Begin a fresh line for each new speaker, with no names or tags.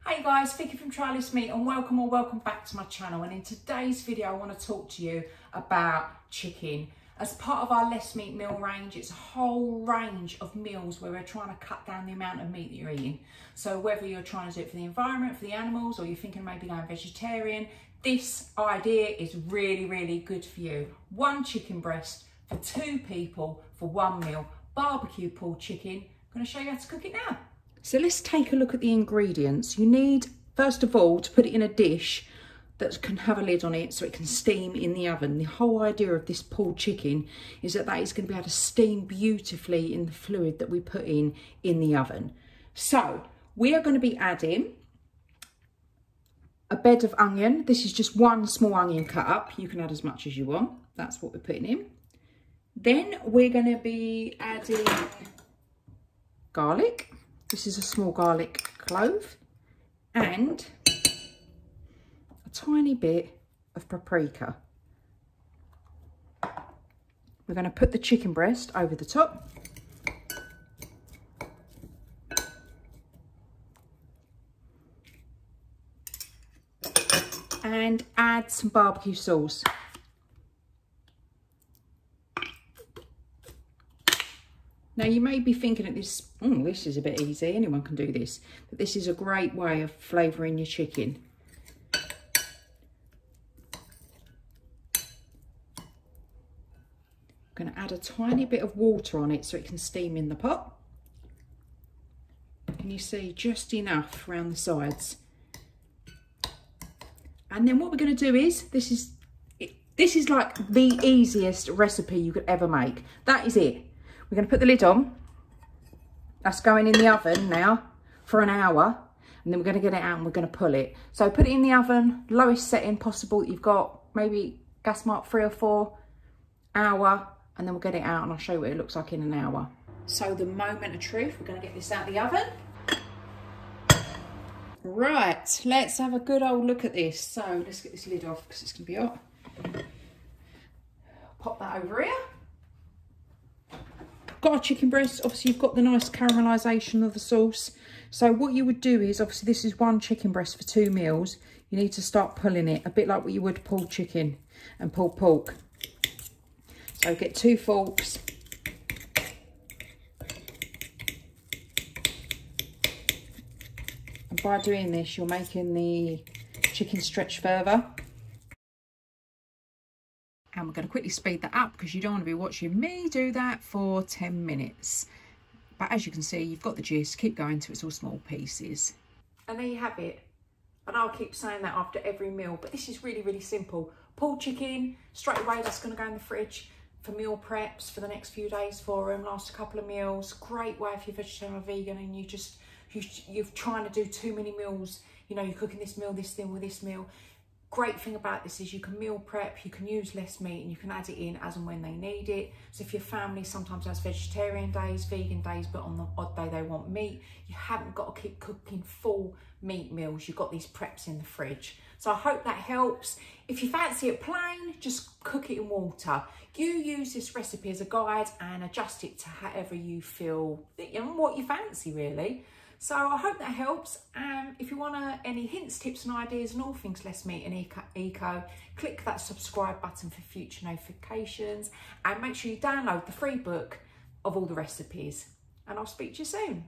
Hey guys, Vicky from Trylessmeat and welcome back to my channel. And in today's video I want to talk to you about chicken. As part of our Lessmeat meal range, it's a whole range of meals where we're trying to cut down the amount of meat that you're eating. So whether you're trying to do it for the environment, for the animals, or you're thinking maybe going vegetarian, this idea is really good for you. One chicken breast for 2 people for 1 meal, barbecue pulled chicken. I'm going to show you how to cook it now. So let's take a look at the ingredients. You need, first of all, to put it in a dish that can have a lid on it so it can steam in the oven. The whole idea of this pulled chicken is that is going to be able to steam beautifully in the fluid that we put in the oven. So we are going to be adding a bed of onion. This is just 1 small onion cut up. You can add as much as you want. That's what we're putting in. Then we're going to be adding garlic. This is a small garlic clove and a tiny bit of paprika. We're going to put the chicken breast over the top. And add some barbecue sauce. Now you may be thinking that this is a bit easy, anyone can do this, but this is a great way of flavouring your chicken. I'm going to add a tiny bit of water on it so it can steam in the pot. Can you see just enough around the sides? And then what we're going to do is, this is like the easiest recipe you could ever make. That is it. We're going to put the lid on. That's going in the oven now for an hour. And then we're going to get it out and we're going to pull it. So put it in the oven, lowest setting possible that you've got. Maybe gas mark 3 or 4 hour. And then we'll get it out and I'll show you what it looks like in an hour. So the moment of truth, we're going to get this out of the oven. Right, let's have a good old look at this. So let's get this lid off because it's going to be hot. Pop that over here. Got a chicken breast, obviously you've got the nice caramelisation of the sauce. So what you would do is, obviously this is 1 chicken breast for 2 meals. You need to start pulling it, a bit like what you would pulled chicken and pulled pork. So get 2 forks. And by doing this, you're making the chicken stretch further. And we're going to quickly speed that up because you don't want to be watching me do that for 10 minutes. But as you can see, you've got the gist. Keep going till it's all small pieces. And there you have it. And I'll keep saying that after every meal, but this is really simple. Pulled chicken, straight away that's going to go in the fridge for meal preps for the next few days for them, last a couple of meals. Great way if you're vegetarian or vegan and you're trying to do too many meals. You know, you're cooking this meal, this thing with this meal. Great thing about this is you can meal prep, you can use less meat and you can add it in as and when they need it. So if your family sometimes has vegetarian days, vegan days, but on the odd day they want meat, you haven't got to keep cooking full meat meals. You've got these preps in the fridge. So I hope that helps. If you fancy it plain, just cook it in water. You use this recipe as a guide and adjust it to however you feel, you know, what you fancy really. So I hope that helps. If you want any hints, tips and ideas and all things Lessmeat and eco, click that subscribe button for future notifications and make sure you download the free book of all the recipes. And I'll speak to you soon.